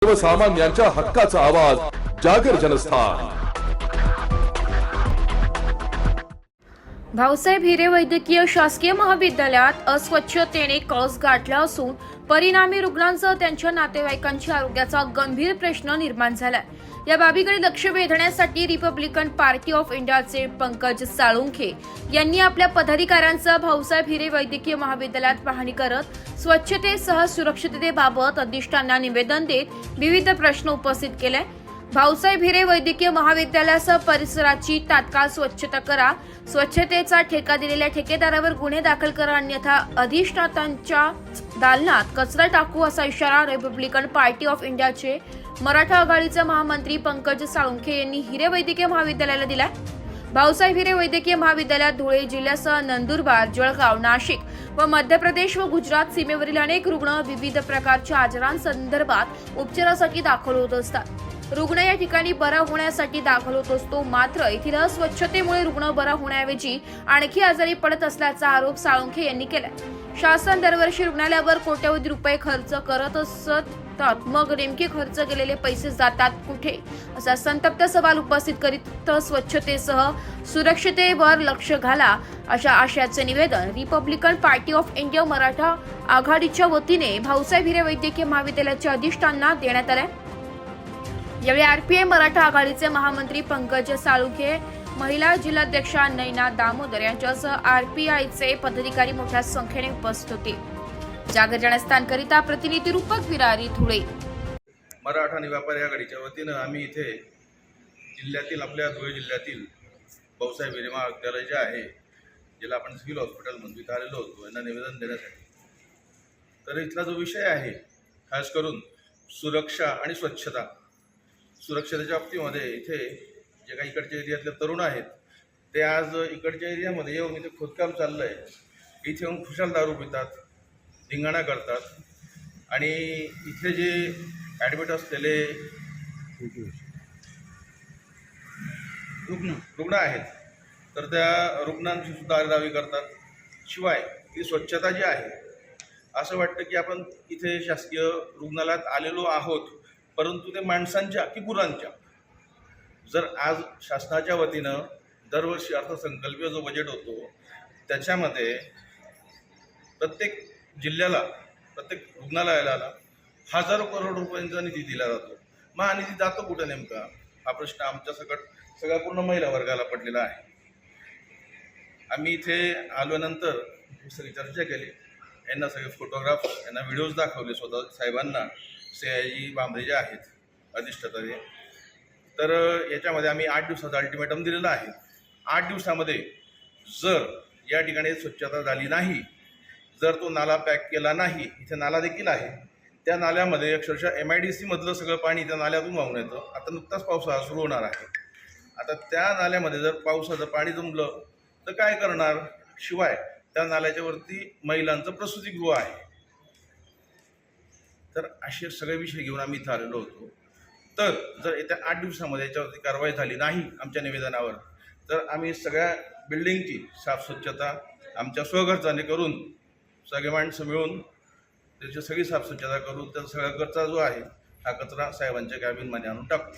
सर्वसामान्यांच्या हक्काचा आवाज जागर जनस्थान। भाऊसाहेब हिरे वैद्यकीय शासकीय महाविद्यालयात अस्वच्छतेने कळस गाठला असून परिणामी रुग्णांसह त्यांच्या नातेवाईकांच्या आरोग्याचा गंभीर प्रश्न निर्माण झालाय। या बाबीकडे लक्ष वेधण्यासाठी रिपब्लिकन पार्टी ऑफ इंडियाचे पंकज साळुंखे यांनी आपल्या पदाधिकाऱ्यांसह भाऊसाहेब हिरे वैद्यकीय महाविद्यालयात पाहणी करत स्वच्छतेसह सुरक्षिततेबाबत अधिष्ठानांना निवेदन देत विविध प्रश्न उपस्थित केले। भाऊसाहेब हिरे वैद्यकीय महाविद्यालयासह परिसराची तात्काळ स्वच्छता करा, स्वच्छतेचा ठेका दिलेल्या ठेकेदारावर गुन्हे दाखल करा, अन्यथा अधिष्ठातांच्या दालनात कचरा टाकू असा इशारा रिपब्लिकन पार्टी ऑफ इंडियाचे मराठा आघाडीचे महामंत्री पंकज साळुंखे यांनी हिरे वैद्यकीय महाविद्यालयाला दिलाय। भाऊसाहेब हिरे वैद्यकीय महाविद्यालयात धुळे जिल्ह्यासह नंदुरबार, जळगाव, नाशिक व मध्य प्रदेश व गुजरात सीमेवरील अनेक रुग्ण विविध प्रकारच्या आजारांसंदर्भात उपचारासाठी दाखल होत असतात। रुग्ण या ठिकाणी बरा होण्यासाठी दाखल होत असतो, मात्र येथील अस्वच्छतेमुळे रुग्ण बरा होण्याऐवजी आणखी आजारी पडत असल्याचा आरोप साळुंखे यांनी केलाय। शासन दरवर्षी रुग्णालयावर कोट्यवधी रुपये खर्च करत असतात, मग नेमके खर्च केलेले पैसे जातात कुठे असा संतप्त सवाल उपस्थित करीत स्वच्छतेसह सुरक्षतेवर लक्ष घाला अशा आशयाचे निवेदन Republican party of India Maratha आघाडीच्या वतीने भाऊसाहेब हिरे वैद्यकीय महाविद्यालयाच्या अधिष्ठानांना देण्यात आले। यावेळी आरपीआय मराठा आघाडीचे महामंत्री पंकज साळुंखे, महिला जिल्हाध्यक्षा नैना दामोदर यांच्यासह आरपीआयचे पदाधिकारी मोठ्या संख्येने उपस्थित होते। जागर जनस्थानकरिता प्रतिनिधी रूपक विरारी धुळे। मराठा आणि व्यापारी आघाडीच्या वतीनं आम्ही इथे जिल्ह्यातील आपल्या धुळे जिल्ह्यातील भाऊसाहेब हिरे महाविद्यालय जे आहे, ज्याला आपण सिव्हिल हॉस्पिटल म्हणून इथं आलेलो होतो यांना निवेदन देण्यासाठी। तर इथला जो विषय आहे खास करून सुरक्षा आणि स्वच्छता, सुरक्षतेच्या बाबतीमध्ये इथे जे काही इकडच्या एरियातले तरुण आहेत ते आज इकडच्या एरियामध्ये येऊन इथे खोदकाम चाललं आहे, इथे येऊन खुशाल दारू पितात, धिंगाणा करतात आणि इथले जे ॲडमिट असलेले रुग्ण आहेत तर त्या रुग्णांची सुद्धा आरडावी करतात। शिवाय ती स्वच्छता जी आहे, असं वाटतं की आपण इथे शासकीय रुग्णालयात आलेलो आहोत, परंतु ते माणसांच्या की गुरांच्या। जर आज शासनाच्या वतीनं दरवर्षी अर्थसंकल्पीय जो बजेट होतो त्याच्यामध्ये प्रत्येक जिल्ह्याला, प्रत्येक रुग्णालयाला हजारो करोड रुपयांचा निधी दिला जातो। मग हा निधी जातो कुठं नेमका, हा प्रश्न आमच्या सगळ्या पूर्ण महिला वर्गाला पडलेला आहे। आम्ही इथे आल्यानंतर सगळी चर्चा केली, यांना सगळे फोटोग्राफ, यांना व्हिडिओज दाखवले स्वतः साहेबांना, CIG बांबरे जे आहेत अधिष्ठाता। तर याच्यामध्ये आम्ही 8 दिवसाचा अल्टिमेटम दिलेला आहे। 8 दिवसामध्ये जर या ठिकाणी स्वच्छता झाली नाही, जर तो नाला पॅक केला नाही, इथे नाला देखील आहे, त्या नाल्यामध्ये अक्षरशः MIDC मधलं सगळं पाणी त्या नाल्यातून वाहून येतं। आता नुकताच पावसाळा सुरू होणार आहे, आता त्या नाल्यामध्ये जर पावसाचं पाणी जमलं तर काय करणार। शिवाय त्या नाल्याच्या वरती महिलांचं प्रसूतिगृह आहे। तर असे सगळे विषय घेऊन आम्ही इथं आलेलो होतो। तर जर येत्या 8 दिवसामध्ये याच्यावरती कारवाई झाली नाही आमच्या निवेदनावर, तर आम्ही सगळ्या बिल्डिंगची साफस्वच्छता आमच्या स्वखर्चाने करून, सगळे माणसं मिळून त्याची सगळी साफस्वच्छता करून, त्या सगळा कचरा जो आहे हा कचरा साहेबांच्या कॅबिनमध्ये आणून टाकू।